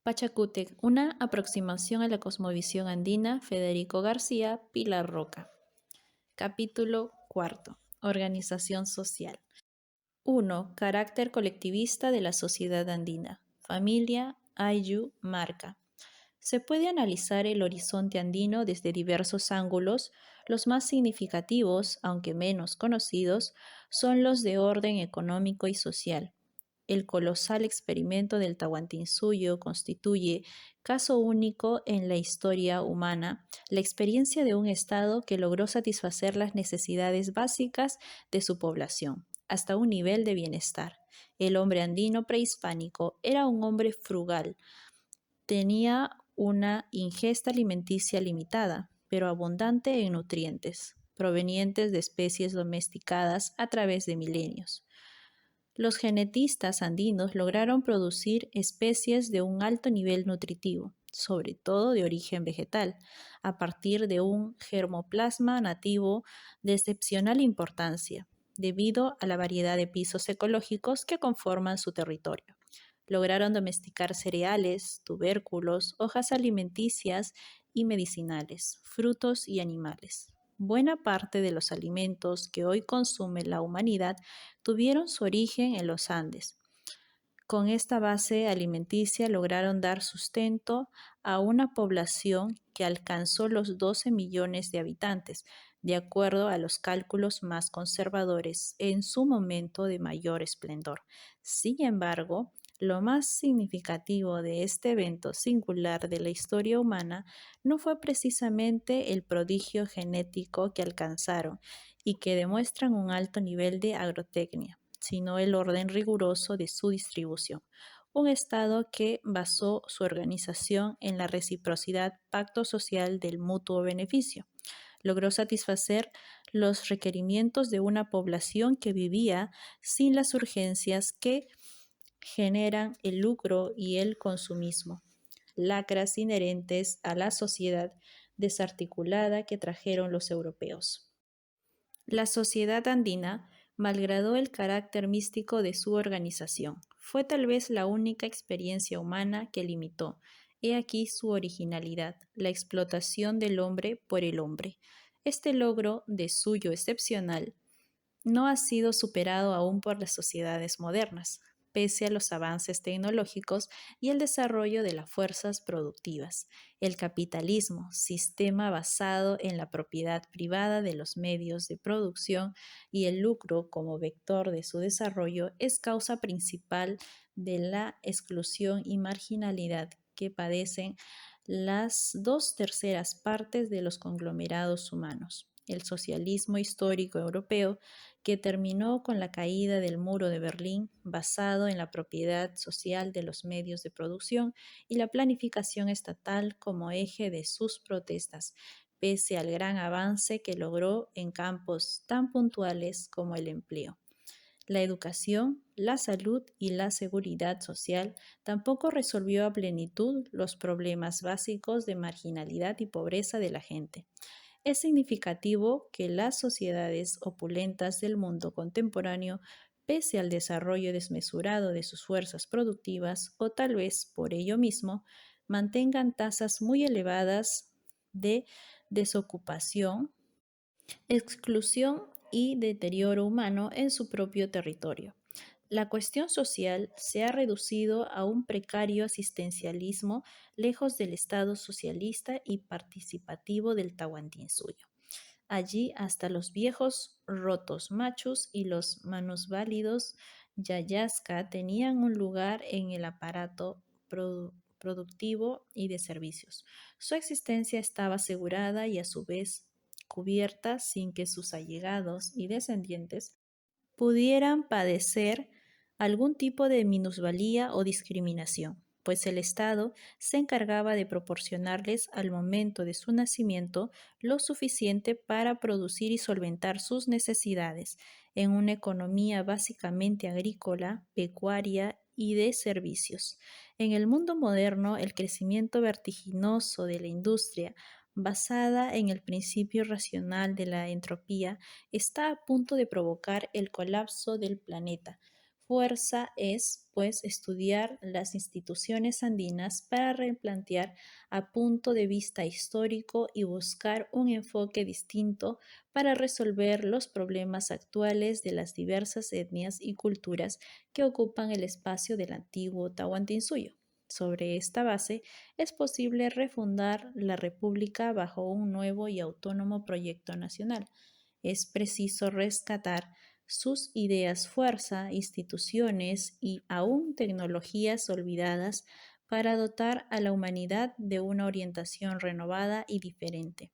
Pachacútec, una aproximación a la cosmovisión andina, Federico García, Pilar Roca. Capítulo cuarto. Organización social. 1. Carácter colectivista de la sociedad andina. Familia, Ayllu, Marca. Se puede analizar el horizonte andino desde diversos ángulos. Los más significativos, aunque menos conocidos, son los de orden económico y social. El colosal experimento del Tahuantinsuyo constituye caso único en la historia humana, la experiencia de un Estado que logró satisfacer las necesidades básicas de su población, hasta un nivel de bienestar. El hombre andino prehispánico era un hombre frugal, tenía una ingesta alimenticia limitada, pero abundante en nutrientes, provenientes de especies domesticadas a través de milenios. Los genetistas andinos lograron producir especies de un alto nivel nutritivo, sobre todo de origen vegetal, a partir de un germoplasma nativo de excepcional importancia, debido a la variedad de pisos ecológicos que conforman su territorio. Lograron domesticar cereales, tubérculos, hojas alimenticias y medicinales, frutos y animales. Buena parte de los alimentos que hoy consume la humanidad tuvieron su origen en los Andes. Con esta base alimenticia lograron dar sustento a una población que alcanzó los 12 millones de habitantes, de acuerdo a los cálculos más conservadores en su momento de mayor esplendor. Sin embargo, lo más significativo de este evento singular de la historia humana no fue precisamente el prodigio genético que alcanzaron y que demuestran un alto nivel de agrotecnia, sino el orden riguroso de su distribución. Un Estado que basó su organización en la reciprocidad pacto social del mutuo beneficio. Logró satisfacer los requerimientos de una población que vivía sin las urgencias que generan el lucro y el consumismo, lacras inherentes a la sociedad desarticulada que trajeron los europeos. La sociedad andina malgradó el carácter místico de su organización. Fue tal vez la única experiencia humana que limitó. He aquí su originalidad, la explotación del hombre por el hombre. Este logro de suyo excepcional no ha sido superado aún por las sociedades modernas, pese a los avances tecnológicos y el desarrollo de las fuerzas productivas. El capitalismo, sistema basado en la propiedad privada de los medios de producción y el lucro como vector de su desarrollo, es causa principal de la exclusión y marginalidad que padecen las 2/3 partes de los conglomerados humanos. El socialismo histórico europeo, que terminó con la caída del muro de Berlín, basado en la propiedad social de los medios de producción y la planificación estatal como eje de sus protestas, pese al gran avance que logró en campos tan puntuales como el empleo. La educación, la salud y la seguridad social tampoco resolvió a plenitud los problemas básicos de marginalidad y pobreza de la gente. Es significativo que las sociedades opulentas del mundo contemporáneo, pese al desarrollo desmesurado de sus fuerzas productivas, o tal vez por ello mismo, mantengan tasas muy elevadas de desocupación, exclusión y deterioro humano en su propio territorio. La cuestión social se ha reducido a un precario asistencialismo lejos del Estado socialista y participativo del Tahuantinsuyo. Allí hasta los viejos rotos machos y los manusválidos yayasca tenían un lugar en el aparato productivo y de servicios. Su existencia estaba asegurada y a su vez cubierta sin que sus allegados y descendientes pudieran padecer algún tipo de minusvalía o discriminación, pues el Estado se encargaba de proporcionarles al momento de su nacimiento lo suficiente para producir y solventar sus necesidades en una economía básicamente agrícola, pecuaria y de servicios. En el mundo moderno, el crecimiento vertiginoso de la industria, basada en el principio racional de la entropía, está a punto de provocar el colapso del planeta, fuerza es, pues, estudiar las instituciones andinas para replantear a punto de vista histórico y buscar un enfoque distinto para resolver los problemas actuales de las diversas etnias y culturas que ocupan el espacio del antiguo Tahuantinsuyo. Sobre esta base, es posible refundar la República bajo un nuevo y autónomo proyecto nacional. Es preciso rescatar sus ideas fuerza, instituciones y aún tecnologías olvidadas para dotar a la humanidad de una orientación renovada y diferente,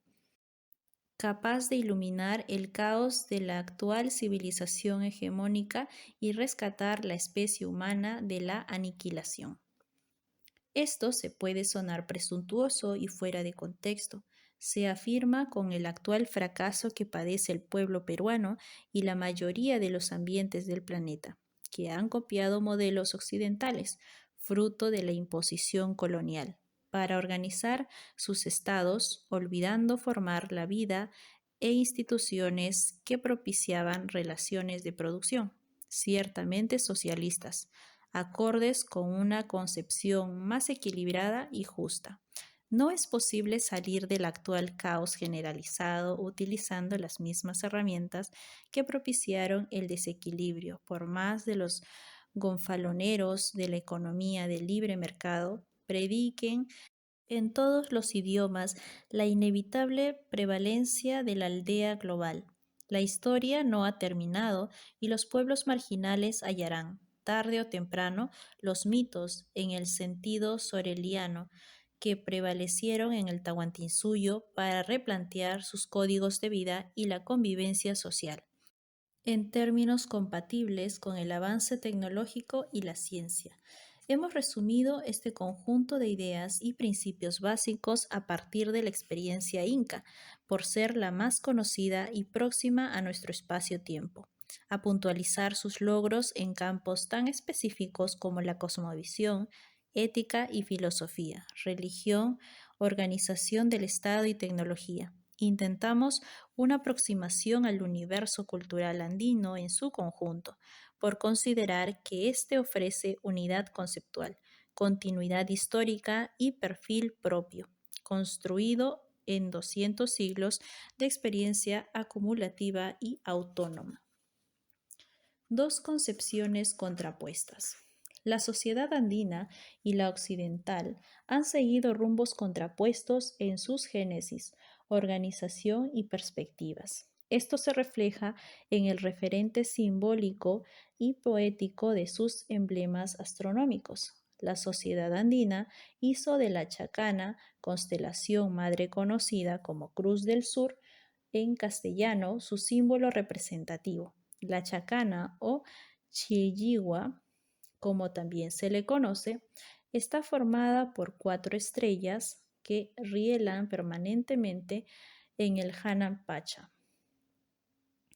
capaz de iluminar el caos de la actual civilización hegemónica y rescatar la especie humana de la aniquilación. Esto se puede sonar presuntuoso y fuera de contexto. Se afirma con el actual fracaso que padece el pueblo peruano y la mayoría de los ambientes del planeta, que han copiado modelos occidentales, fruto de la imposición colonial, para organizar sus estados, olvidando formar la vida e instituciones que propiciaban relaciones de producción, ciertamente socialistas, acordes con una concepción más equilibrada y justa. No es posible salir del actual caos generalizado utilizando las mismas herramientas que propiciaron el desequilibrio, por más de los gonfaloneros de la economía del libre mercado prediquen en todos los idiomas la inevitable prevalencia de la aldea global. La historia no ha terminado y los pueblos marginales hallarán, tarde o temprano, los mitos en el sentido soreliano que prevalecieron en el Tahuantinsuyo para replantear sus códigos de vida y la convivencia social en términos compatibles con el avance tecnológico y la ciencia. Hemos resumido este conjunto de ideas y principios básicos a partir de la experiencia inca, por ser la más conocida y próxima a nuestro espacio-tiempo, a puntualizar sus logros en campos tan específicos como la cosmovisión, ética y filosofía, religión, organización del Estado y tecnología. Intentamos una aproximación al universo cultural andino en su conjunto, por considerar que éste ofrece unidad conceptual, continuidad histórica y perfil propio, construido en 200 siglos de experiencia acumulativa y autónoma. Dos concepciones contrapuestas. La sociedad andina y la occidental han seguido rumbos contrapuestos en sus génesis, organización y perspectivas. Esto se refleja en el referente simbólico y poético de sus emblemas astronómicos. La sociedad andina hizo de la Chacana, constelación madre conocida como Cruz del Sur, en castellano su símbolo representativo. La chacana o chilligua, como también se le conoce, está formada por 4 estrellas que rielan permanentemente en el Hanan Pacha,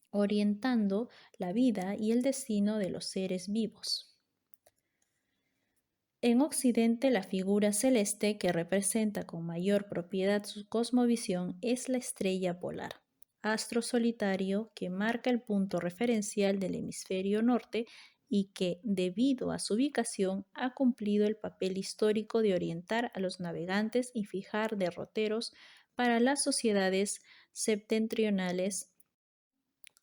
orientando la vida y el destino de los seres vivos. En Occidente, la figura celeste que representa con mayor propiedad su cosmovisión es la estrella polar, astro solitario que marca el punto referencial del hemisferio norte y que, debido a su ubicación, ha cumplido el papel histórico de orientar a los navegantes y fijar derroteros para las sociedades septentrionales.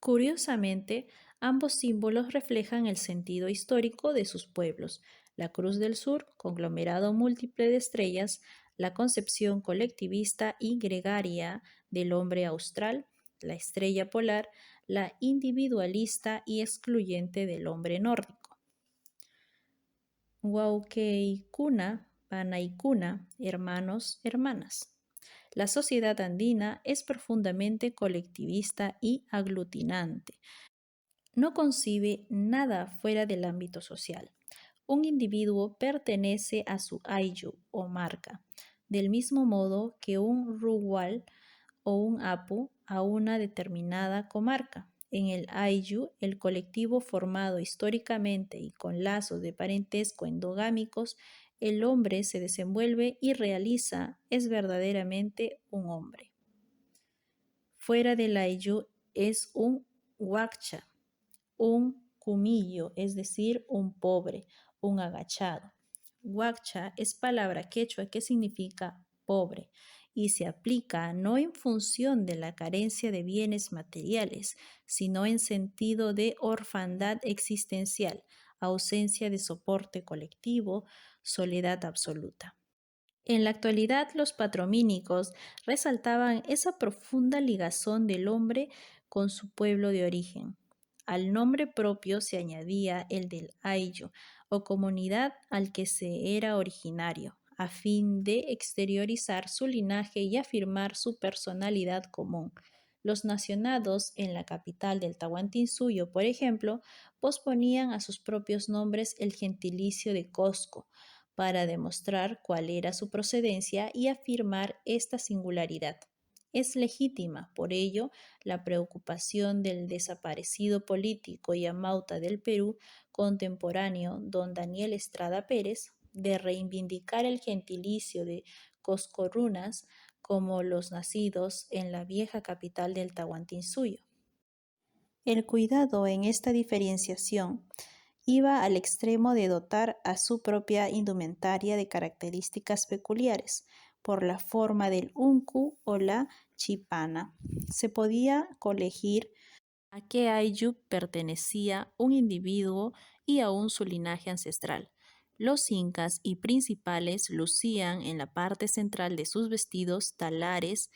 Curiosamente, ambos símbolos reflejan el sentido histórico de sus pueblos. La Cruz del Sur, conglomerado múltiple de estrellas, la concepción colectivista y gregaria del hombre austral, la estrella polar, la individualista y excluyente del hombre nórdico. Waukeikuna, Panaikuna, hermanos, hermanas. La sociedad andina es profundamente colectivista y aglutinante. No concibe nada fuera del ámbito social. Un individuo pertenece a su ayllu o marca, del mismo modo que un ruwal o un apu a una determinada comarca. En el ayllu, el colectivo formado históricamente y con lazos de parentesco endogámicos, el hombre se desenvuelve y realiza, es verdaderamente un hombre. Fuera del ayllu es un huacha, un cumillo, es decir, un pobre, un agachado. Huacha es palabra quechua que significa pobre y se aplica no en función de la carencia de bienes materiales, sino en sentido de orfandad existencial, ausencia de soporte colectivo, soledad absoluta. En la actualidad, los patromínicos resaltaban esa profunda ligazón del hombre con su pueblo de origen. Al nombre propio se añadía el del ayllu, o comunidad al que se era originario, a fin de exteriorizar su linaje y afirmar su personalidad común. Los nacionados en la capital del Tahuantinsuyo, por ejemplo, posponían a sus propios nombres el gentilicio de Cosco, para demostrar cuál era su procedencia y afirmar esta singularidad. Es legítima, por ello, la preocupación del desaparecido político y amauta del Perú contemporáneo, don Daniel Estrada Pérez, de reivindicar el gentilicio de Coscorrunas como los nacidos en la vieja capital del Tahuantinsuyo. El cuidado en esta diferenciación iba al extremo de dotar a su propia indumentaria de características peculiares, por la forma del uncu o la chipana. Se podía colegir a qué ayllu pertenecía un individuo y aún su linaje ancestral. Los incas y principales lucían en la parte central de sus vestidos talares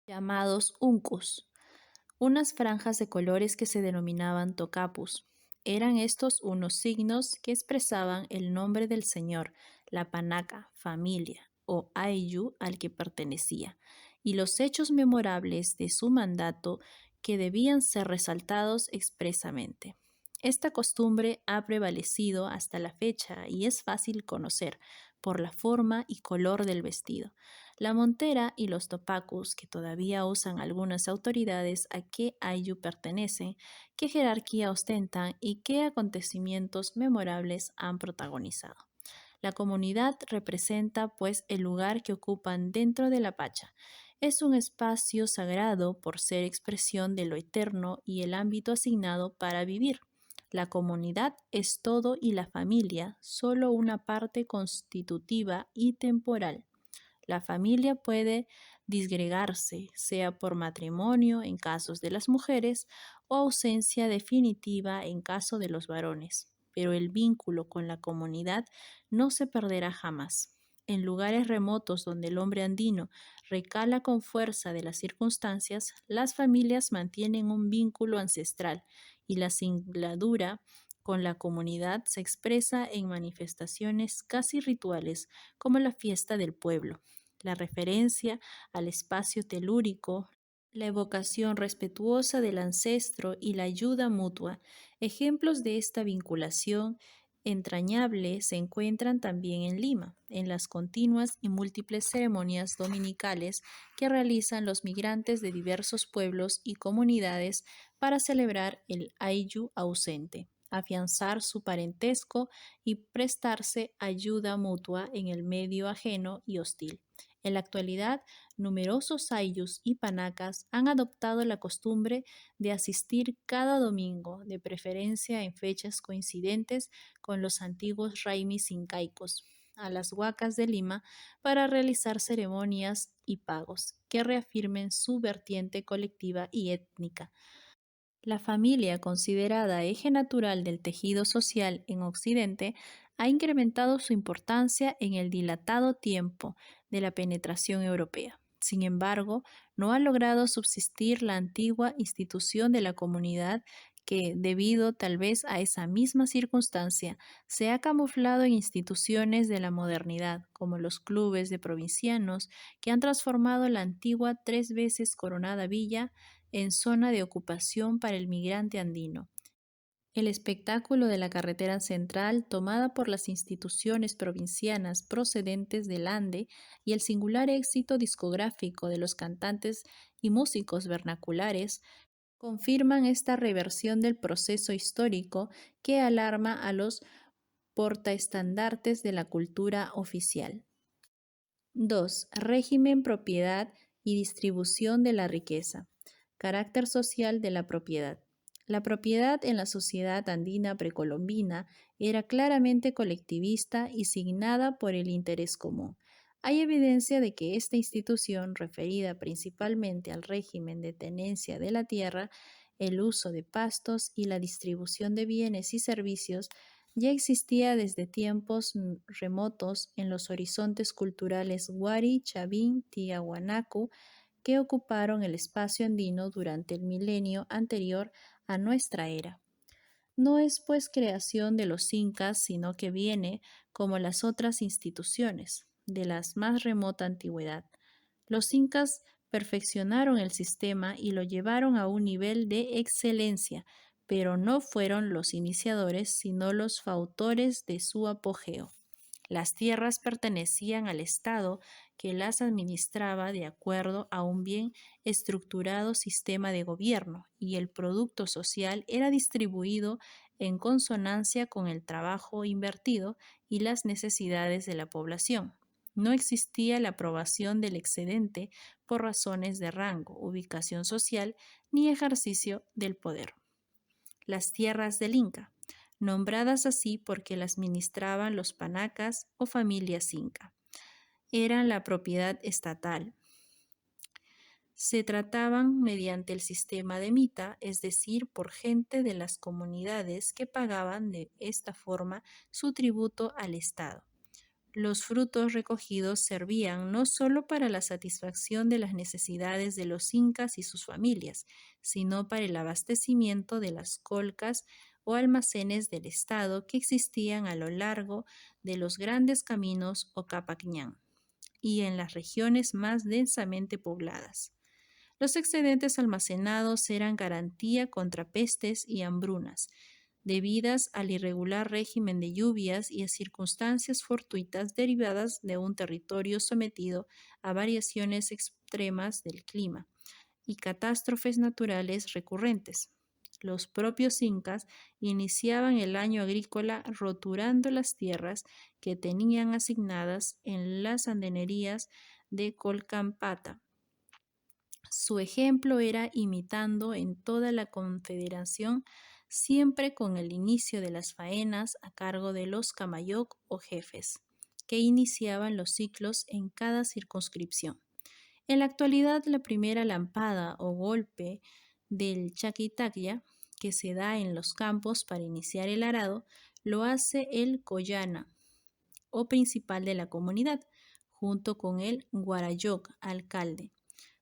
llamados uncus, unas franjas de colores que se denominaban tocapus. Eran estos unos signos que expresaban el nombre del señor, la panaca, familia o ayllu al que pertenecía, y los hechos memorables de su mandato que debían ser resaltados expresamente. Esta costumbre ha prevalecido hasta la fecha y es fácil conocer por la forma y color del vestido. La montera y los topacus que todavía usan algunas autoridades a qué ayllu pertenecen, qué jerarquía ostentan y qué acontecimientos memorables han protagonizado. La comunidad representa, pues, el lugar que ocupan dentro de la Pacha. Es un espacio sagrado por ser expresión de lo eterno y el ámbito asignado para vivir. La comunidad es todo y la familia solo una parte constitutiva y temporal. La familia puede disgregarse, sea por matrimonio en casos de las mujeres o ausencia definitiva en caso de los varones, pero el vínculo con la comunidad no se perderá jamás. En lugares remotos donde el hombre andino recala con fuerza de las circunstancias, las familias mantienen un vínculo ancestral y la singladura con la comunidad se expresa en manifestaciones casi rituales como la fiesta del pueblo, la referencia al espacio telúrico, la evocación respetuosa del ancestro y la ayuda mutua. Ejemplos de esta vinculación entrañable se encuentran también en Lima, en las continuas y múltiples ceremonias dominicales que realizan los migrantes de diversos pueblos y comunidades para celebrar el ayllu ausente, afianzar su parentesco y prestarse ayuda mutua en el medio ajeno y hostil. En la actualidad, numerosos ayllus y panacas han adoptado la costumbre de asistir cada domingo, de preferencia en fechas coincidentes con los antiguos raimis incaicos, a las huacas de Lima para realizar ceremonias y pagos que reafirmen su vertiente colectiva y étnica. La familia, considerada eje natural del tejido social en Occidente, ha incrementado su importancia en el dilatado tiempo de la penetración europea. Sin embargo, no ha logrado subsistir la antigua institución de la comunidad que, debido tal vez a esa misma circunstancia, se ha camuflado en instituciones de la modernidad, como los clubes de provincianos, que han transformado la antigua 3 veces coronada villa en zona de ocupación para el migrante andino. El espectáculo de la carretera central, tomada por las instituciones provincianas procedentes del Ande, y el singular éxito discográfico de los cantantes y músicos vernaculares, confirman esta reversión del proceso histórico que alarma a los portaestandartes de la cultura oficial. 2. Régimen, propiedad y distribución de la riqueza. Carácter social de la propiedad. La propiedad en la sociedad andina precolombina era claramente colectivista y signada por el interés común. Hay evidencia de que esta institución, referida principalmente al régimen de tenencia de la tierra, el uso de pastos y la distribución de bienes y servicios, ya existía desde tiempos remotos en los horizontes culturales Wari, Chavín, Tiahuanacu, que ocuparon el espacio andino durante el milenio anterior a nuestra era. No es pues creación de los incas, sino que viene, como las otras instituciones, de la más remota antigüedad. Los incas perfeccionaron el sistema y lo llevaron a un nivel de excelencia, pero no fueron los iniciadores, sino los fautores de su apogeo. Las tierras pertenecían al Estado, que las administraba de acuerdo a un bien estructurado sistema de gobierno, y el producto social era distribuido en consonancia con el trabajo invertido y las necesidades de la población. No existía la aprobación del excedente por razones de rango, ubicación social ni ejercicio del poder. Las tierras del Inca, nombradas así porque las ministraban los panacas o familias inca, eran la propiedad estatal. Se trataban mediante el sistema de mita, es decir, por gente de las comunidades que pagaban de esta forma su tributo al Estado. Los frutos recogidos servían no solo para la satisfacción de las necesidades de los incas y sus familias, sino para el abastecimiento de las colcas o almacenes del Estado que existían a lo largo de los grandes caminos o Capacñán y en las regiones más densamente pobladas. Los excedentes almacenados eran garantía contra pestes y hambrunas, debidas al irregular régimen de lluvias y a circunstancias fortuitas derivadas de un territorio sometido a variaciones extremas del clima y catástrofes naturales recurrentes. Los propios incas iniciaban el año agrícola roturando las tierras que tenían asignadas en las andenerías de Colcampata. Su ejemplo era imitando en toda la confederación, siempre con el inicio de las faenas a cargo de los camayoc o jefes, que iniciaban los ciclos en cada circunscripción. En la actualidad, la primera lampada o golpe del chaquitacya, que se da en los campos para iniciar el arado, lo hace el collana o principal de la comunidad, junto con el guarayoc, alcalde,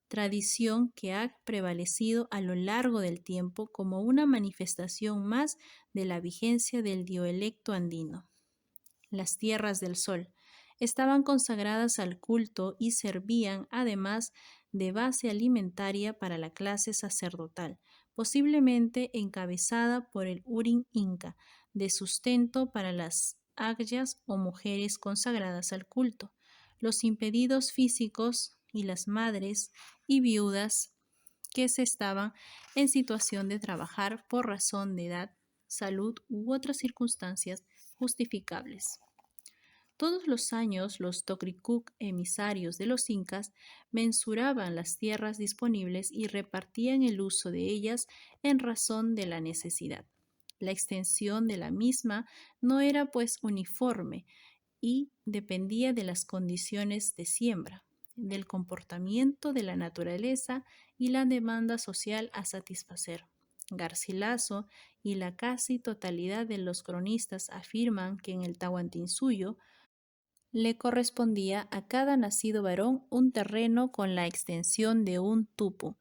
tradición que ha prevalecido a lo largo del tiempo como una manifestación más de la vigencia del dialecto andino. Las tierras del sol estaban consagradas al culto y servían además de base alimentaria para la clase sacerdotal, posiblemente encabezada por el Urim Inca, de sustento para las agyas o mujeres consagradas al culto, los impedidos físicos y las madres y viudas que se estaban en situación de trabajar por razón de edad, salud u otras circunstancias justificables. Todos los años los Tocricuc, emisarios de los incas, mensuraban las tierras disponibles y repartían el uso de ellas en razón de la necesidad. La extensión de la misma no era pues uniforme y dependía de las condiciones de siembra, del comportamiento de la naturaleza y la demanda social a satisfacer. Garcilaso y la casi totalidad de los cronistas afirman que en el Tahuantinsuyo le correspondía a cada nacido varón un terreno con la extensión de un tupo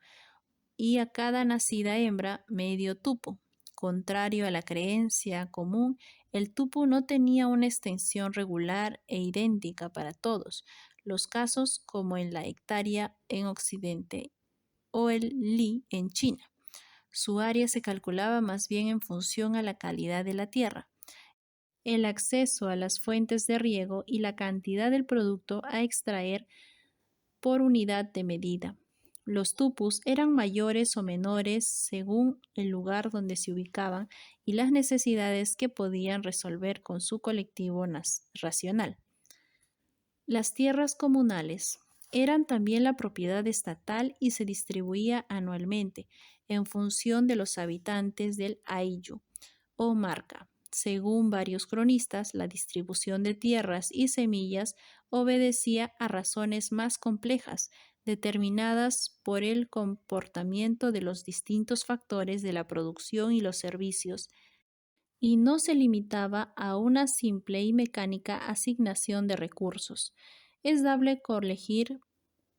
y a cada nacida hembra medio tupo. Contrario a la creencia común, el tupo no tenía una extensión regular e idéntica para todos los casos, como en la hectárea en Occidente o el li en China. Su área se calculaba más bien en función a la calidad de la tierra, el acceso a las fuentes de riego y la cantidad del producto a extraer por unidad de medida. Los tupus eran mayores o menores según el lugar donde se ubicaban y las necesidades que podían resolver con su colectivo racional. Las tierras comunales. eran también la propiedad estatal y se distribuía anualmente en función de los habitantes del Ayllu o marca. Según varios cronistas, la distribución de tierras y semillas obedecía a razones más complejas, determinadas por el comportamiento de los distintos factores de la producción y los servicios, y no se limitaba a una simple y mecánica asignación de recursos. Es dable corregir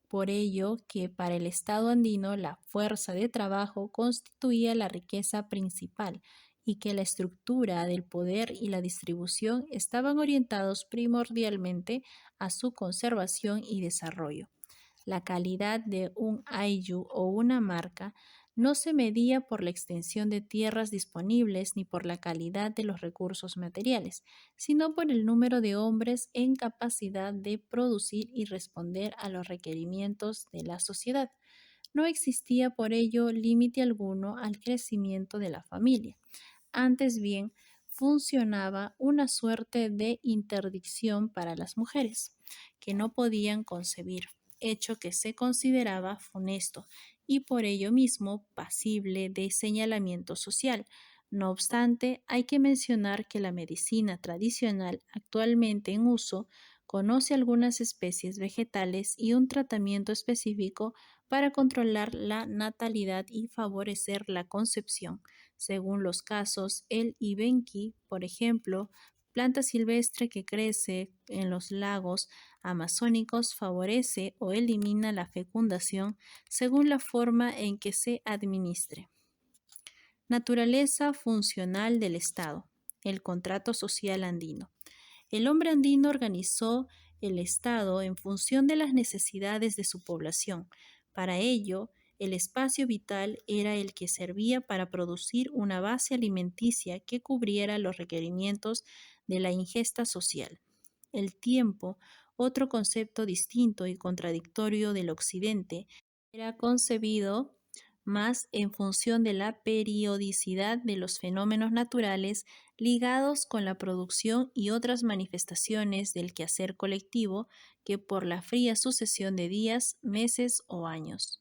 por ello que para el Estado andino la fuerza de trabajo constituía la riqueza principal y que la estructura del poder y la distribución estaban orientados primordialmente a su conservación y desarrollo. La calidad de un ayllu o una marca no se medía por la extensión de tierras disponibles ni por la calidad de los recursos materiales, sino por el número de hombres en capacidad de producir y responder a los requerimientos de la sociedad. No existía por ello límite alguno al crecimiento de la familia. Antes bien, funcionaba una suerte de interdicción para las mujeres, que no podían concebir, hecho que se consideraba funesto y por ello mismo pasible de señalamiento social. No obstante, hay que mencionar que la medicina tradicional actualmente en uso conoce algunas especies vegetales y un tratamiento específico para controlar la natalidad y favorecer la concepción. Según los casos, el ibenki, por ejemplo, planta silvestre que crece en los lagos amazónicos, favorece o elimina la fecundación según la forma en que se administre. Naturaleza funcional del Estado. El contrato social andino. El hombre andino organizó el Estado en función de las necesidades de su población. Para ello, el espacio vital era el que servía para producir una base alimenticia que cubriera los requerimientos de la ingesta social. El tiempo, otro concepto distinto y contradictorio del Occidente, era concebido más en función de la periodicidad de los fenómenos naturales ligados con la producción y otras manifestaciones del quehacer colectivo que por la fría sucesión de días, meses o años.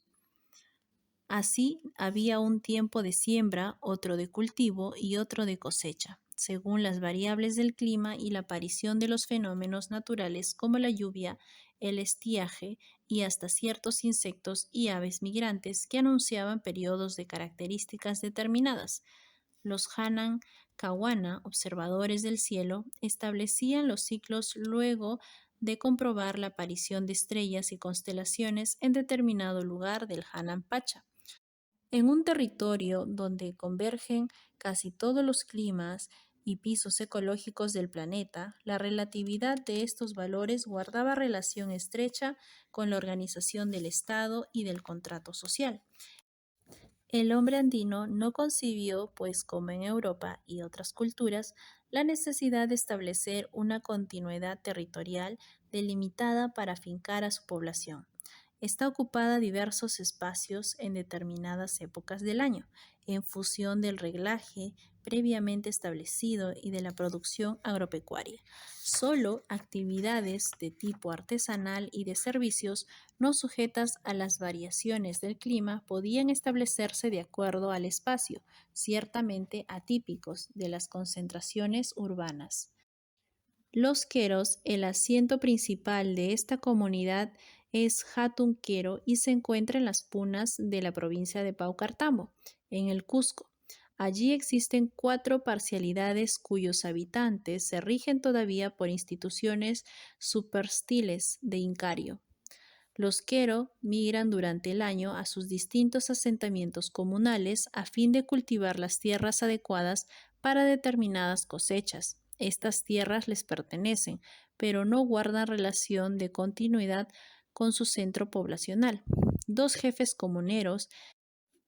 Así, había un tiempo de siembra, otro de cultivo y otro de cosecha, según las variables del clima y la aparición de los fenómenos naturales como la lluvia, el estiaje y hasta ciertos insectos y aves migrantes que anunciaban periodos de características determinadas. Los Hanan Kawana, observadores del cielo, establecían los ciclos luego de comprobar la aparición de estrellas y constelaciones en determinado lugar del Hanan Pacha. En un territorio donde convergen casi todos los climas y pisos ecológicos del planeta, la relatividad de estos valores guardaba relación estrecha con la organización del Estado y del contrato social. El hombre andino no concibió, pues como en Europa y otras culturas, la necesidad de establecer una continuidad territorial delimitada para afincar a su población. Está ocupada diversos espacios en determinadas épocas del año, en función del reglaje previamente establecido y de la producción agropecuaria. Solo actividades de tipo artesanal y de servicios no sujetas a las variaciones del clima podían establecerse de acuerdo al espacio, ciertamente atípicos de las concentraciones urbanas. Los Queros, el asiento principal de esta comunidad es Hatun Quero y se encuentra en las punas de la provincia de Paucartambo, en el Cusco. Allí existen 4 parcialidades cuyos habitantes se rigen todavía por instituciones superstiles de Incario. Los Quero migran durante el año a sus distintos asentamientos comunales a fin de cultivar las tierras adecuadas para determinadas cosechas. Estas tierras les pertenecen, pero no guardan relación de continuidad con su centro poblacional. 2 jefes comuneros,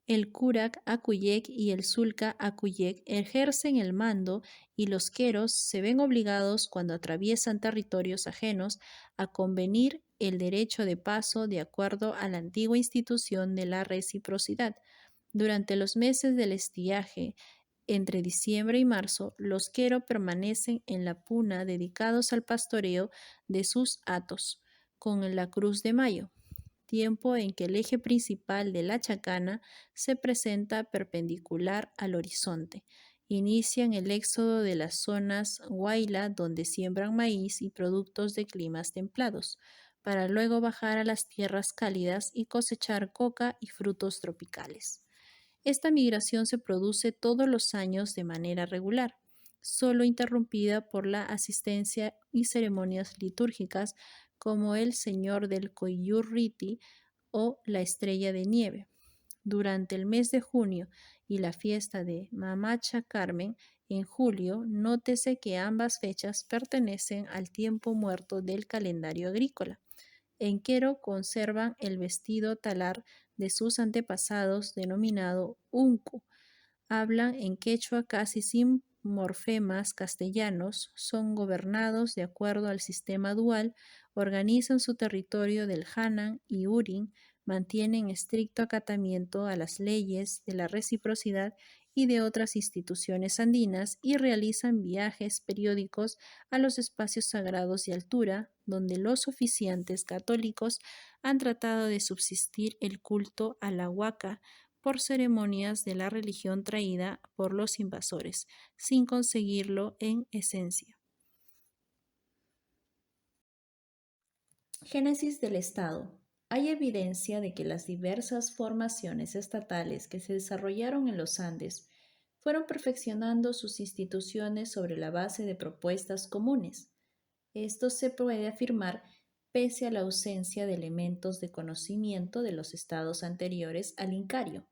el Curak Acuyec y el Sulca Acuyec, ejercen el mando y los queros se ven obligados, cuando atraviesan territorios ajenos, a convenir el derecho de paso de acuerdo a la antigua institución de la reciprocidad. Durante los meses del estiaje, entre diciembre y marzo, los quero permanecen en la puna dedicados al pastoreo de sus hatos. con la Cruz de Mayo, tiempo en que el eje principal de la chacana se presenta perpendicular al horizonte. Inician el éxodo de las zonas Huayla, donde siembran maíz y productos de climas templados, para luego bajar a las tierras cálidas y cosechar coca y frutos tropicales. Esta migración se produce todos los años de manera regular, solo interrumpida por la asistencia y ceremonias litúrgicas como el Señor del Coyurriti o la Estrella de Nieve. Durante el mes de junio y la fiesta de Mamacha Carmen en julio, nótese que ambas fechas pertenecen al tiempo muerto del calendario agrícola. En Quero conservan el vestido talar de sus antepasados denominado uncu. Hablan en quechua casi sin morfemas castellanos, son gobernados de acuerdo al sistema dual, organizan su territorio del Hanan y Urin, mantienen estricto acatamiento a las leyes de la reciprocidad y de otras instituciones andinas y realizan viajes periódicos a los espacios sagrados de altura, donde los oficiantes católicos han tratado de subsistir el culto a la huaca por ceremonias de la religión traída por los invasores, sin conseguirlo en esencia. Génesis del Estado. Hay evidencia de que las diversas formaciones estatales que se desarrollaron en los Andes fueron perfeccionando sus instituciones sobre la base de propuestas comunes. Esto se puede afirmar pese a la ausencia de elementos de conocimiento de los estados anteriores al Incario,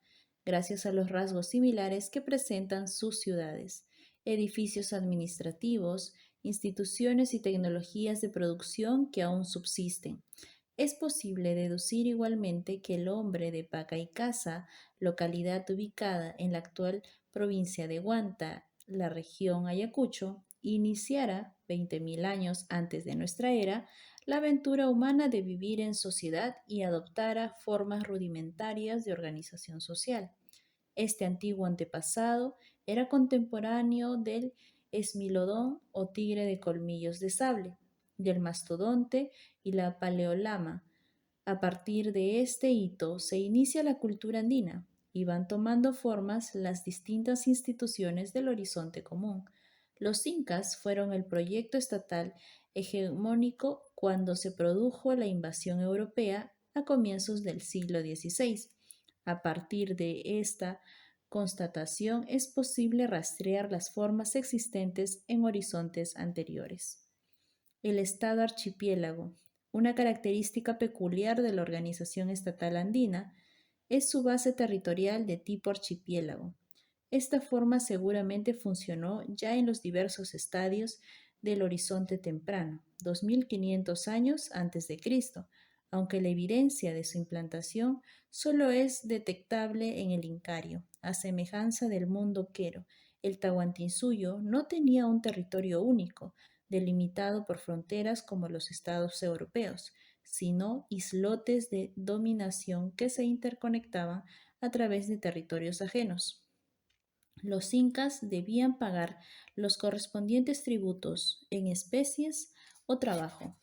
gracias a los rasgos similares que presentan sus ciudades, edificios administrativos, instituciones y tecnologías de producción que aún subsisten. Es posible deducir igualmente que el hombre de Pacaycasa, localidad ubicada en la actual provincia de Huanta, la región Ayacucho, iniciara, 20.000 años antes de nuestra era, la aventura humana de vivir en sociedad y adoptara formas rudimentarias de organización social. Este antiguo antepasado era contemporáneo del esmilodón o tigre de colmillos de sable, del mastodonte y la paleolama. A partir de este hito se inicia la cultura andina y van tomando formas las distintas instituciones del horizonte común. Los incas fueron el proyecto estatal hegemónico cuando se produjo la invasión europea a comienzos del siglo XVI. A partir de esta constatación es posible rastrear las formas existentes en horizontes anteriores. El Estado archipiélago. Una característica peculiar de la organización estatal andina es su base territorial de tipo archipiélago. Esta forma seguramente funcionó ya en los diversos estadios del horizonte temprano, 2500 años antes de Cristo, aunque la evidencia de su implantación solo es detectable en el Incario. A semejanza del mundo quero, el Tahuantinsuyo no tenía un territorio único, delimitado por fronteras como los estados europeos, sino islotes de dominación que se interconectaban a través de territorios ajenos. Los incas debían pagar los correspondientes tributos en especies o trabajo,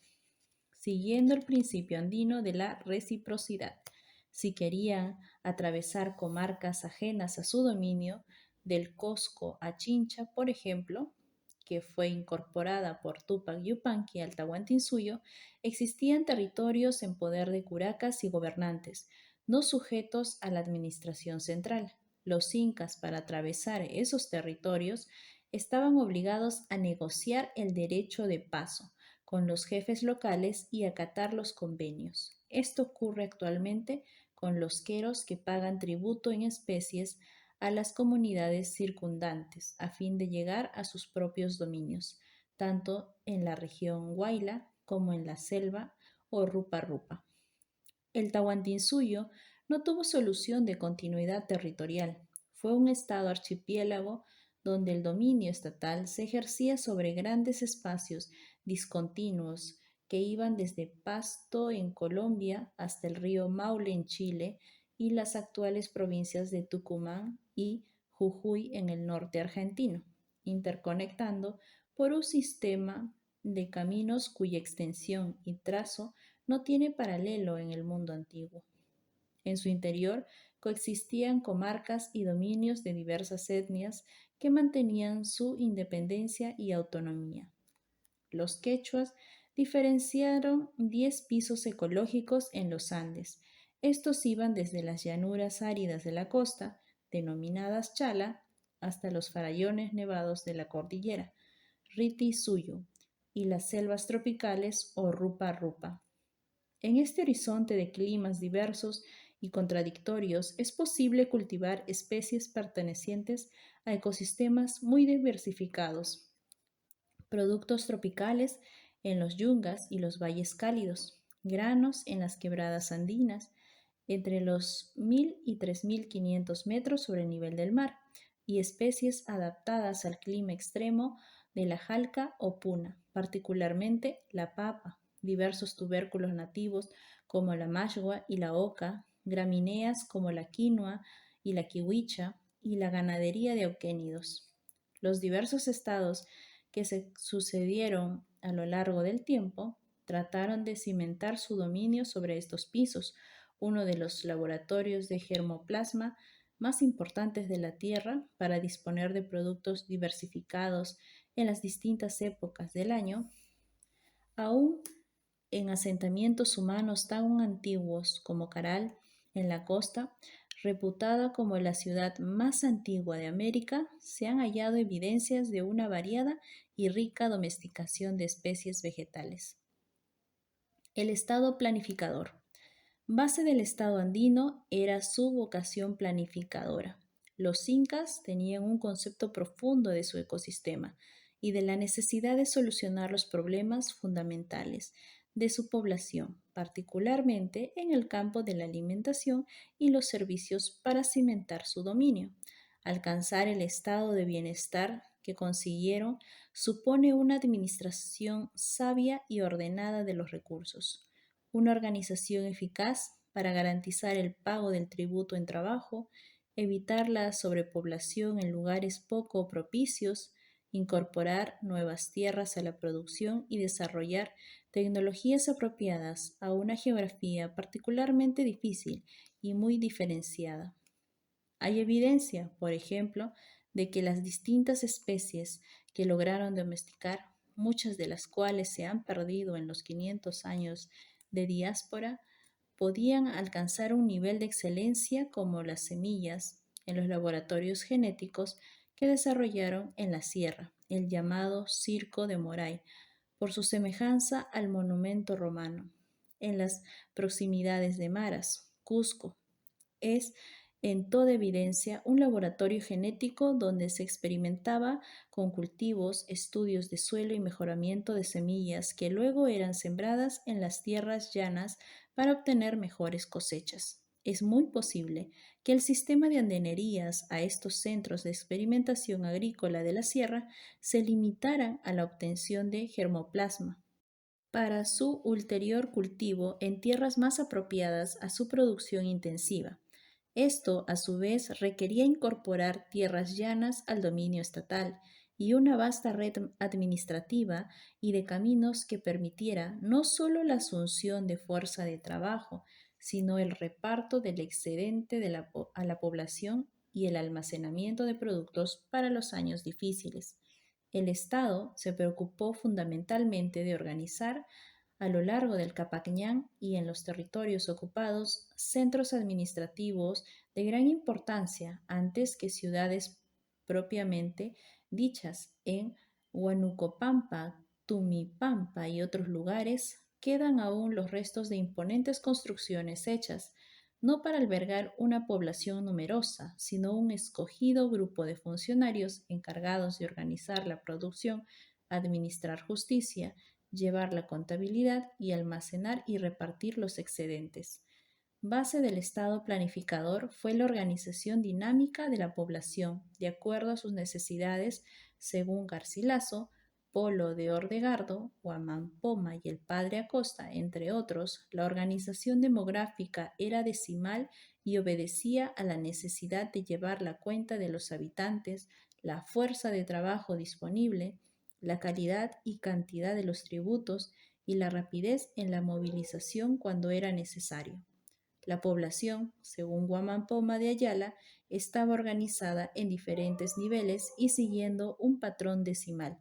siguiendo el principio andino de la reciprocidad. Si querían atravesar comarcas ajenas a su dominio, del Cosco a Chincha, por ejemplo, que fue incorporada por Tupac Yupanqui al Tahuantinsuyo, existían territorios en poder de curacas y gobernantes, no sujetos a la administración central. Los incas, para atravesar esos territorios, estaban obligados a negociar el derecho de paso con los jefes locales y acatar los convenios. Esto ocurre actualmente con los queros que pagan tributo en especies a las comunidades circundantes a fin de llegar a sus propios dominios, tanto en la región Huayla como en la selva o Rupa Rupa. El Tahuantinsuyo no tuvo solución de continuidad territorial. Fue un estado archipiélago donde el dominio estatal se ejercía sobre grandes espacios discontinuos que iban desde Pasto en Colombia hasta el río Maule en Chile y las actuales provincias de Tucumán y Jujuy en el norte argentino, interconectando por un sistema de caminos cuya extensión y trazo no tiene paralelo en el mundo antiguo. En su interior coexistían comarcas y dominios de diversas etnias que mantenían su independencia y autonomía. Los quechuas diferenciaron 10 pisos ecológicos en los Andes. Estos iban desde las llanuras áridas de la costa, denominadas chala, hasta los farallones nevados de la cordillera, Riti y Suyo, y las selvas tropicales o Rupa Rupa. En este horizonte de climas diversos y contradictorios es posible cultivar especies pertenecientes a ecosistemas muy diversificados, productos tropicales en los yungas y los valles cálidos, granos en las quebradas andinas, entre los 1000 y 3500 metros sobre el nivel del mar, y especies adaptadas al clima extremo de la jalca o puna, particularmente la papa, diversos tubérculos nativos como la mashua y la oca, gramíneas como la quinoa y la kiwicha, y la ganadería de auquénidos. Los diversos estados que se sucedieron a lo largo del tiempo trataron de cimentar su dominio sobre estos pisos, uno de los laboratorios de germoplasma más importantes de la Tierra para disponer de productos diversificados en las distintas épocas del año. Aún en asentamientos humanos tan antiguos como Caral, en la costa, reputada como la ciudad más antigua de América, se han hallado evidencias de una variada y rica domesticación de especies vegetales. El Estado planificador. Base del Estado andino era su vocación planificadora. Los incas tenían un concepto profundo de su ecosistema y de la necesidad de solucionar los problemas fundamentales de su población, particularmente en el campo de la alimentación y los servicios para cimentar su dominio. Alcanzar el estado de bienestar que consiguieron supone una administración sabia y ordenada de los recursos, una organización eficaz para garantizar el pago del tributo en trabajo, evitar la sobrepoblación en lugares poco propicios, incorporar nuevas tierras a la producción y desarrollar tecnologías apropiadas a una geografía particularmente difícil y muy diferenciada. Hay evidencia, por ejemplo, de que las distintas especies que lograron domesticar, muchas de las cuales se han perdido en los 500 años de diáspora, podían alcanzar un nivel de excelencia como las semillas en los laboratorios genéticos que desarrollaron en la sierra, el llamado Circo de Moray, por su semejanza al monumento romano. En las proximidades de Maras, Cusco, es en toda evidencia un laboratorio genético donde se experimentaba con cultivos, estudios de suelo y mejoramiento de semillas que luego eran sembradas en las tierras llanas para obtener mejores cosechas. Es muy posible que el sistema de andenerías a estos centros de experimentación agrícola de la sierra se limitaran a la obtención de germoplasma para su ulterior cultivo en tierras más apropiadas a su producción intensiva. Esto, a su vez, requería incorporar tierras llanas al dominio estatal y una vasta red administrativa y de caminos que permitiera no solo la asunción de fuerza de trabajo, sino el reparto del excedente a la población y el almacenamiento de productos para los años difíciles. El Estado se preocupó fundamentalmente de organizar a lo largo del Capacñán y en los territorios ocupados centros administrativos de gran importancia antes que ciudades propiamente dichas. En Huanucopampa, Tumipampa y otros lugares quedan aún los restos de imponentes construcciones hechas no para albergar una población numerosa, sino un escogido grupo de funcionarios encargados de organizar la producción, administrar justicia, llevar la contabilidad y almacenar y repartir los excedentes. Base del Estado planificador fue la organización dinámica de la población, de acuerdo a sus necesidades, según Garcilaso, Polo de Ordegardo, Guamán Poma y el padre Acosta, entre otros. La organización demográfica era decimal y obedecía a la necesidad de llevar la cuenta de los habitantes, la fuerza de trabajo disponible, la calidad y cantidad de los tributos y la rapidez en la movilización cuando era necesario. La población, según Guamán Poma de Ayala, estaba organizada en diferentes niveles y siguiendo un patrón decimal.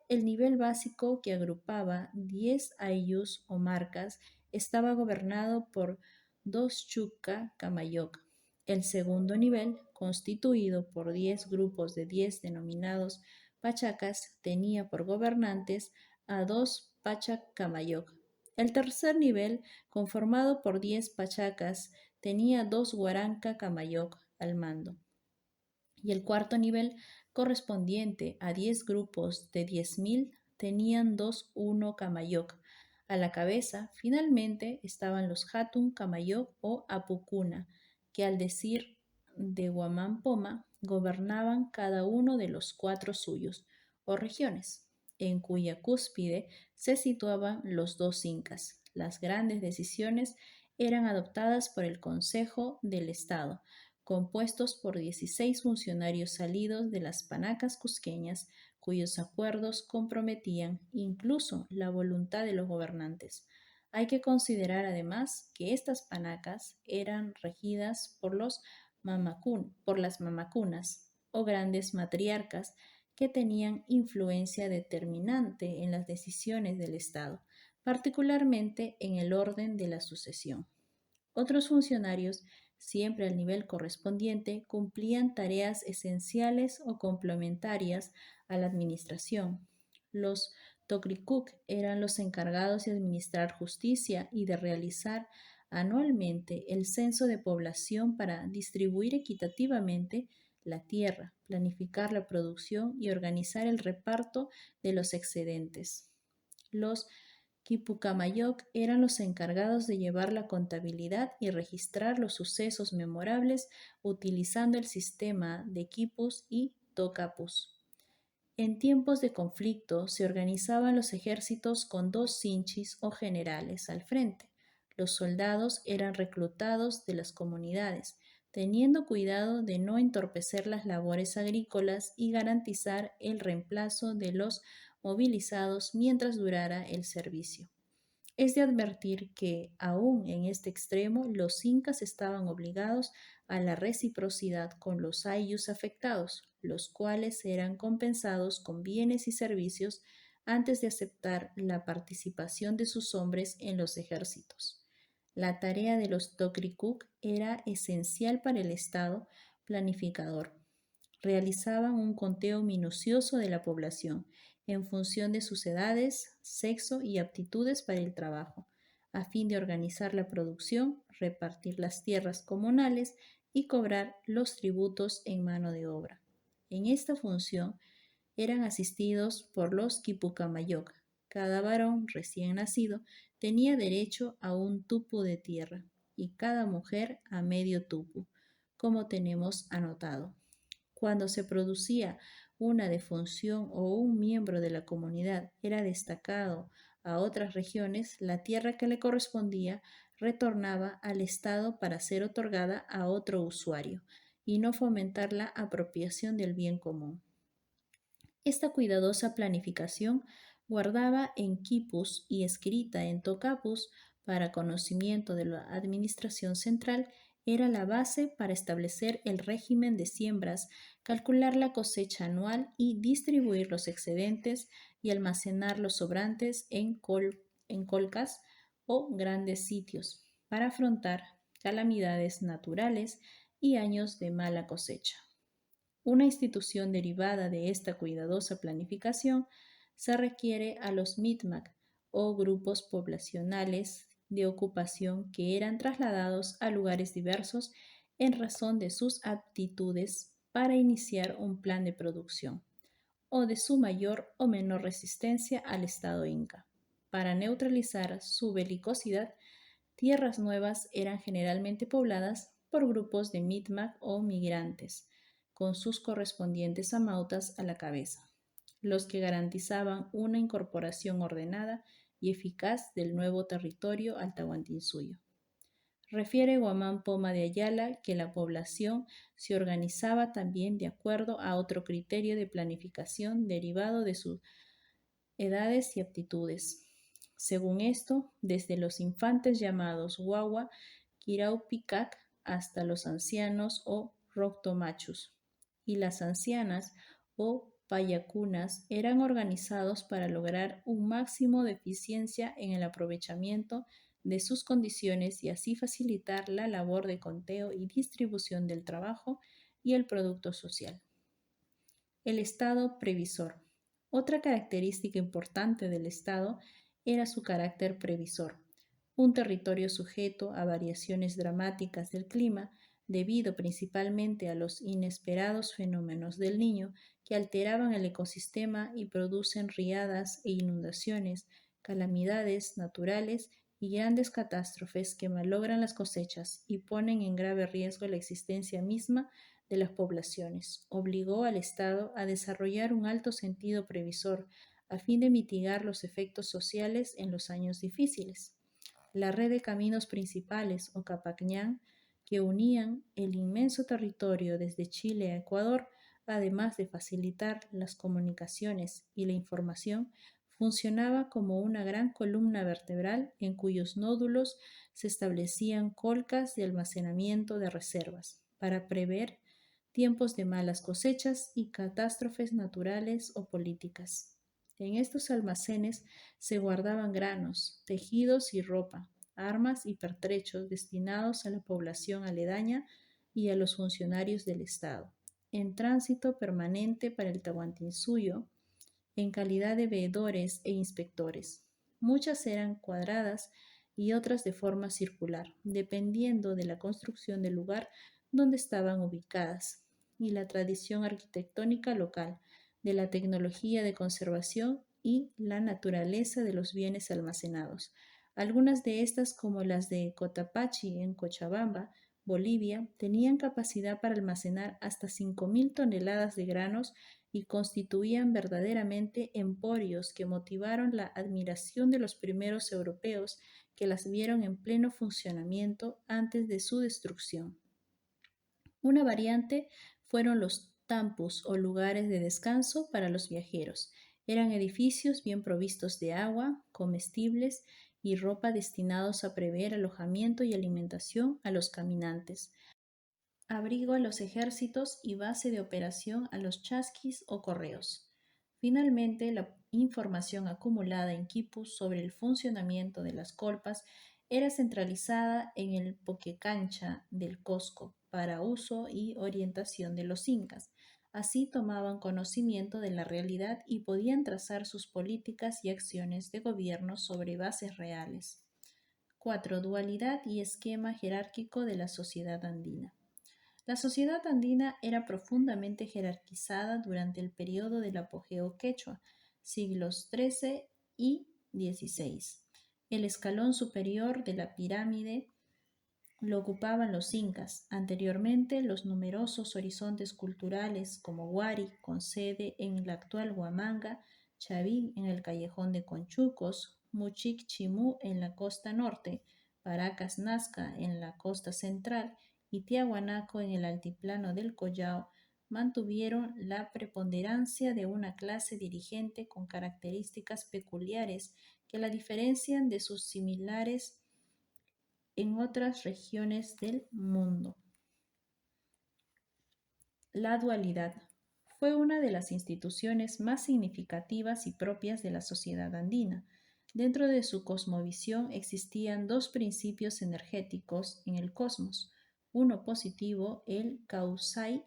El nivel básico, que agrupaba 10 ayllus o marcas, estaba gobernado por dos Chukka Kamayok. El segundo nivel, constituido por 10 grupos de 10 denominados pachacas, tenía por gobernantes a dos Pachak Kamayok. El tercer nivel, conformado por 10 pachacas, tenía dos Huaranca Kamayok al mando. Y el cuarto nivel, correspondiente a 10 grupos de 10.000, tenían dos Uno Kamayok. A la cabeza, finalmente, estaban los Hatun Kamayok o Apukuna, que al decir de Guamán Poma, gobernaban cada uno de los 4 suyos, o regiones, en cuya cúspide se situaban los dos incas. Las grandes decisiones eran adoptadas por el Consejo del Estado, compuestos por 16 funcionarios salidos de las panacas cusqueñas, cuyos acuerdos comprometían incluso la voluntad de los gobernantes. Hay que considerar además que estas panacas eran regidas por las mamacunas o grandes matriarcas que tenían influencia determinante en las decisiones del Estado, particularmente en el orden de la sucesión. Otros funcionarios, siempre al nivel correspondiente, cumplían tareas esenciales o complementarias a la administración. Los Tokrikuk eran los encargados de administrar justicia y de realizar anualmente el censo de población para distribuir equitativamente la tierra, planificar la producción y organizar el reparto de los excedentes. Los Quipucamayok eran los encargados de llevar la contabilidad y registrar los sucesos memorables utilizando el sistema de quipus y tocapus. En tiempos de conflicto se organizaban los ejércitos con dos sinchis o generales al frente. Los soldados eran reclutados de las comunidades, teniendo cuidado de no entorpecer las labores agrícolas y garantizar el reemplazo de los movilizados mientras durara el servicio. Es de advertir que, aún en este extremo, los incas estaban obligados a la reciprocidad con los ayllus afectados, los cuales eran compensados con bienes y servicios antes de aceptar la participación de sus hombres en los ejércitos. La tarea de los Tokrikuk era esencial para el Estado planificador. Realizaban un conteo minucioso de la población en función de sus edades, sexo y aptitudes para el trabajo, a fin de organizar la producción, repartir las tierras comunales y cobrar los tributos en mano de obra. En esta función eran asistidos por los Quipucamayok. Cada varón recién nacido tenía derecho a un tupu de tierra y cada mujer a medio tupu, como tenemos anotado. Cuando se producía una defunción o un miembro de la comunidad era destacado a otras regiones, la tierra que le correspondía retornaba al Estado para ser otorgada a otro usuario y no fomentar la apropiación del bien común. Esta cuidadosa planificación, guardada en quipus y escrita en tocapus para conocimiento de la administración central, era la base para establecer el régimen de siembras, calcular la cosecha anual y distribuir los excedentes y almacenar los sobrantes en colcas o grandes sitios para afrontar calamidades naturales y años de mala cosecha. Una institución derivada de esta cuidadosa planificación se requiere a los Mi'kmaq o grupos poblacionales de ocupación que eran trasladados a lugares diversos en razón de sus aptitudes para iniciar un plan de producción o de su mayor o menor resistencia al Estado inca. Para neutralizar su belicosidad, tierras nuevas eran generalmente pobladas por grupos de Mi'kmaq o migrantes, con sus correspondientes amautas a la cabeza, los que garantizaban una incorporación ordenada y eficaz del nuevo territorio al Tahuantinsuyo. Refiere Guamán Poma de Ayala que la población se organizaba también de acuerdo a otro criterio de planificación derivado de sus edades y aptitudes. Según esto, desde los infantes llamados Wawa, Kiraupicac, hasta los ancianos o Roctomachus, y las ancianas o payacunas eran organizados para lograr un máximo de eficiencia en el aprovechamiento de sus condiciones y así facilitar la labor de conteo y distribución del trabajo y el producto social. El Estado previsor. Otra característica importante del Estado era su carácter previsor. Un territorio sujeto a variaciones dramáticas del clima, debido principalmente a los inesperados fenómenos del Niño que alteraban el ecosistema y producen riadas e inundaciones, calamidades naturales y grandes catástrofes que malogran las cosechas y ponen en grave riesgo la existencia misma de las poblaciones. Obligó al Estado a desarrollar un alto sentido previsor a fin de mitigar los efectos sociales en los años difíciles. La red de caminos principales o Capacñán, que unían el inmenso territorio desde Chile a Ecuador, además de facilitar las comunicaciones y la información, funcionaba como una gran columna vertebral en cuyos nódulos se establecían colcas de almacenamiento de reservas para prever tiempos de malas cosechas y catástrofes naturales o políticas. En estos almacenes se guardaban granos, tejidos y ropa, armas y pertrechos destinados a la población aledaña y a los funcionarios del Estado, en tránsito permanente para el Tahuantinsuyo, en calidad de veedores e inspectores. Muchas eran cuadradas y otras de forma circular, dependiendo de la construcción del lugar donde estaban ubicadas y la tradición arquitectónica local, de la tecnología de conservación y la naturaleza de los bienes almacenados. Algunas de estas, como las de Cotapachi en Cochabamba, Bolivia, tenían capacidad para almacenar hasta 5.000 toneladas de granos y constituían verdaderamente emporios que motivaron la admiración de los primeros europeos que las vieron en pleno funcionamiento antes de su destrucción. Una variante fueron los tampus o lugares de descanso para los viajeros. Eran edificios bien provistos de agua, comestibles y ropa destinados a prever alojamiento y alimentación a los caminantes, abrigo a los ejércitos y base de operación a los chasquis o correos. Finalmente, la información acumulada en quipus sobre el funcionamiento de las colpas era centralizada en el Poquecancha del Cosco para uso y orientación de los incas. Así tomaban conocimiento de la realidad y podían trazar sus políticas y acciones de gobierno sobre bases reales. 4. Dualidad y esquema jerárquico de la sociedad andina. La sociedad andina era profundamente jerarquizada durante el periodo del apogeo quechua, siglos XIII y XVI. El escalón superior de la pirámide lo ocupaban los incas, anteriormente los numerosos horizontes culturales como Huari, con sede en la actual Huamanga, Chavín en el callejón de Conchucos, Muchic Chimú en la costa norte, Paracas Nazca en la costa central y Tiahuanaco en el altiplano del Collao, mantuvieron la preponderancia de una clase dirigente con características peculiares que la diferencian de sus similares en otras regiones del mundo. La dualidad fue una de las instituciones más significativas y propias de la sociedad andina. Dentro de su cosmovisión existían dos principios energéticos en el cosmos, uno positivo, el Kausai,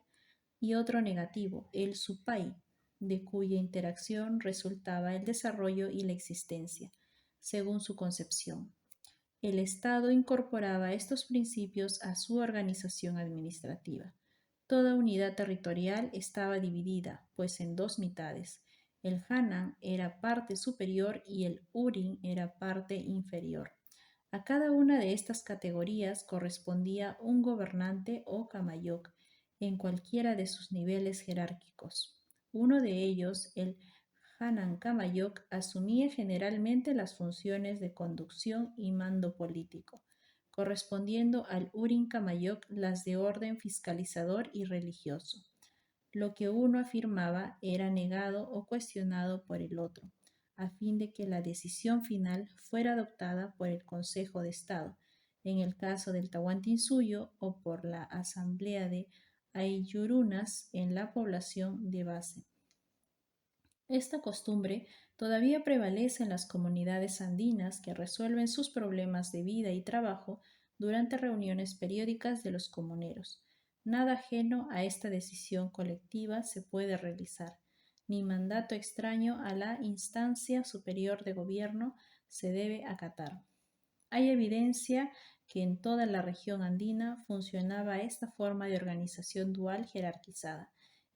y otro negativo, el Supai, de cuya interacción resultaba el desarrollo y la existencia, según su concepción. El Estado incorporaba estos principios a su organización administrativa. Toda unidad territorial estaba dividida, pues, en dos mitades. El Hanan era parte superior y el Urin era parte inferior. A cada una de estas categorías correspondía un gobernante o Kamayoc en cualquiera de sus niveles jerárquicos. Uno de ellos, el Hanan Kamayoc, asumía generalmente las funciones de conducción y mando político, correspondiendo al Urin Kamayoc las de orden fiscalizador y religioso. Lo que uno afirmaba era negado o cuestionado por el otro. a fin de que la decisión final fuera adoptada por el Consejo de Estado, en el caso del Tahuantinsuyo, o por la Asamblea de Ayllurunas en la población de base. Esta costumbre todavía prevalece en las comunidades andinas que resuelven sus problemas de vida y trabajo durante reuniones periódicas de los comuneros. Nada ajeno a esta decisión colectiva se puede realizar, ni mandato extraño a la instancia superior de gobierno se debe acatar. Hay evidencia que en toda la región andina funcionaba esta forma de organización dual jerarquizada.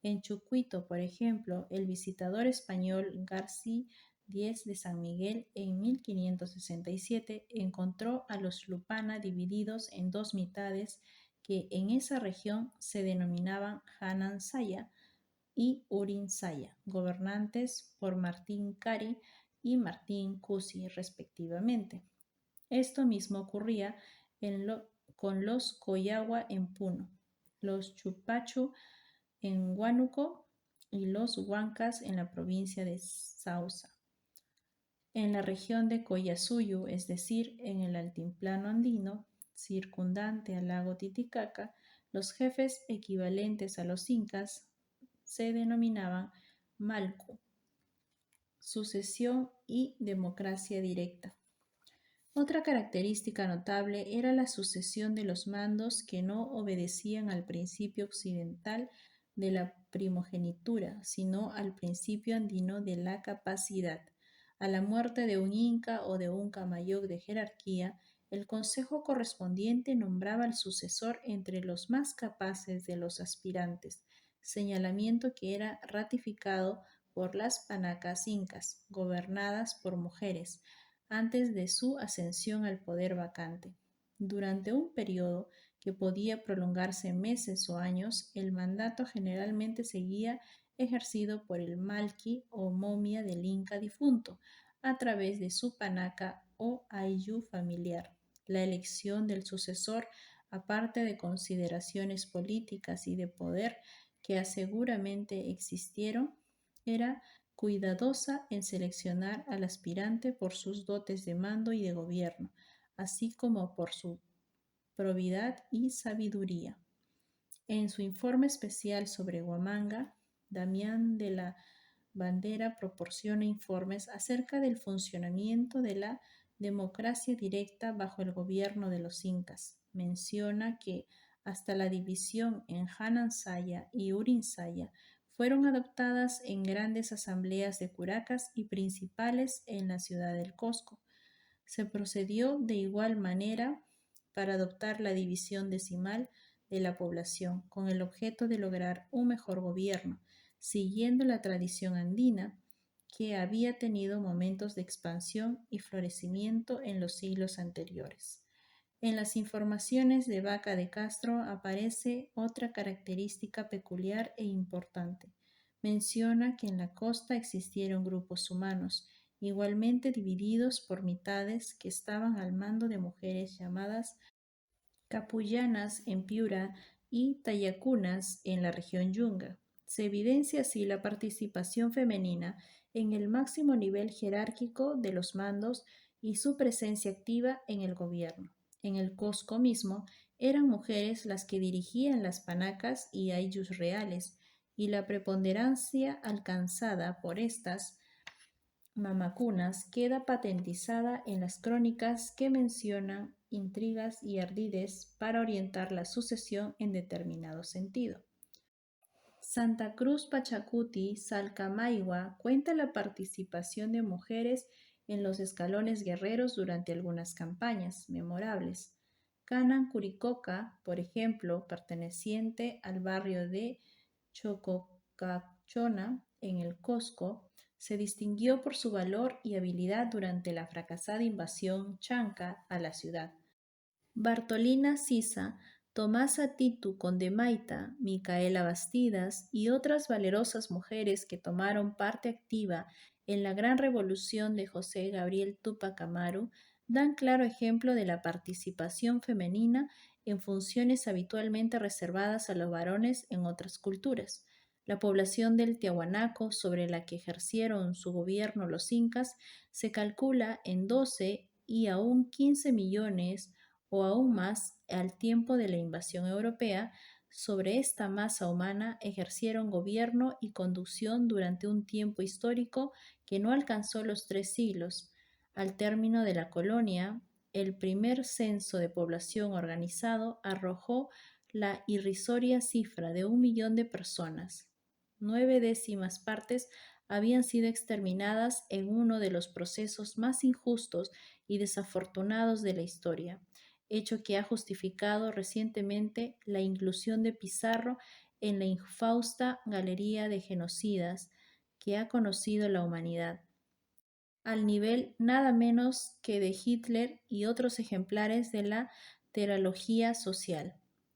En Chucuito, por ejemplo, el visitador español García Diez de San Miguel en 1567 encontró a los Lupana divididos en dos mitades que en esa región se denominaban Hanansaya y Urinsaya, gobernantes por Martín Cari y Martín Cusi respectivamente. Esto mismo ocurría con los Coyagua en Puno, los Chupachu en Huánuco y los Huancas en la provincia de Sausa. En la región de Collasuyu, es decir, en el altiplano andino circundante al lago Titicaca, los jefes equivalentes a los incas se denominaban Malcu, sucesión y democracia directa. Otra característica notable era la sucesión de los mandos que no obedecían al principio occidental de la primogenitura, sino al principio andino de la capacidad. A la muerte de un inca o de un camayoc de jerarquía, el consejo correspondiente nombraba al sucesor entre los más capaces de los aspirantes, señalamiento que era ratificado por las panacas incas, gobernadas por mujeres, antes de su ascensión al poder vacante. Durante un periodo que podía prolongarse meses o años, el mandato generalmente seguía ejercido por el malqui o momia del inca difunto, a través de su panaca o ayllu familiar. La elección del sucesor, aparte de consideraciones políticas y de poder que seguramente existieron, era cuidadosa en seleccionar al aspirante por sus dotes de mando y de gobierno, así como por su probidad y sabiduría. En su informe especial sobre Huamanga, Damián de la Bandera proporciona informes acerca del funcionamiento de la democracia directa bajo el gobierno de los incas. Menciona que hasta la división en Hanansaya y Urinsaya fueron adoptadas en grandes asambleas de curacas y principales en la ciudad del Cosco. Se procedió de igual manera para adoptar la división decimal de la población, con el objeto de lograr un mejor gobierno, siguiendo la tradición andina, que había tenido momentos de expansión y florecimiento en los siglos anteriores. En las informaciones de Vaca de Castro aparece otra característica peculiar e importante. Menciona que en la costa existieron grupos humanos, igualmente divididos por mitades que estaban al mando de mujeres llamadas capullanas en Piura y tayacunas en la región Yunga. Se evidencia así la participación femenina en el máximo nivel jerárquico de los mandos y su presencia activa en el gobierno. En el Cosco mismo eran mujeres las que dirigían las panacas y ayllus reales, y la preponderancia alcanzada por estas mamacunas queda patentizada en las crónicas que mencionan intrigas y ardides para orientar la sucesión en determinado sentido. Santa Cruz Pachacuti, Salcamayhua, cuenta la participación de mujeres en los escalones guerreros durante algunas campañas memorables. Canan Curicoca, por ejemplo, perteneciente al barrio de Chococachona, en el Cosco, se distinguió por su valor y habilidad durante la fracasada invasión chanca a la ciudad. Bartolina Sisa, Tomasa Titu Condemaita, Micaela Bastidas y otras valerosas mujeres que tomaron parte activa en la gran revolución de José Gabriel Tupac Amaru dan claro ejemplo de la participación femenina en funciones habitualmente reservadas a los varones en otras culturas. La población del Tiahuanaco, sobre la que ejercieron su gobierno los incas, se calcula en 12 y aún 15 millones o aún más al tiempo de la invasión europea. Sobre esta masa humana ejercieron gobierno y conducción durante un tiempo histórico que no alcanzó los 3 siglos. Al término de la colonia, el primer censo de población organizado arrojó la irrisoria cifra de 1 millón de personas. 9 décimas partes habían sido exterminadas en uno de los procesos más injustos y desafortunados de la historia, hecho que ha justificado recientemente la inclusión de Pizarro en la infausta galería de genocidas que ha conocido la humanidad, al nivel nada menos que de Hitler y otros ejemplares de la teralogía social.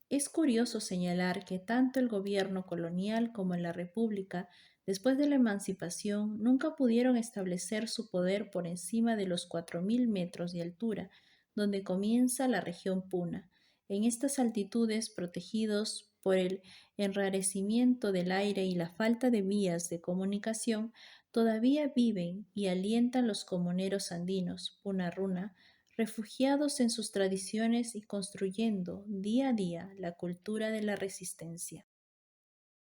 Es curioso señalar que tanto el gobierno colonial como la República, después de la emancipación, nunca pudieron establecer su poder por encima de los 4.000 metros de altura, donde comienza la región Puna. En estas altitudes, protegidos por el enrarecimiento del aire y la falta de vías de comunicación, todavía viven y alientan los comuneros andinos, Puna Runa, refugiados en sus tradiciones y construyendo día a día la cultura de la resistencia.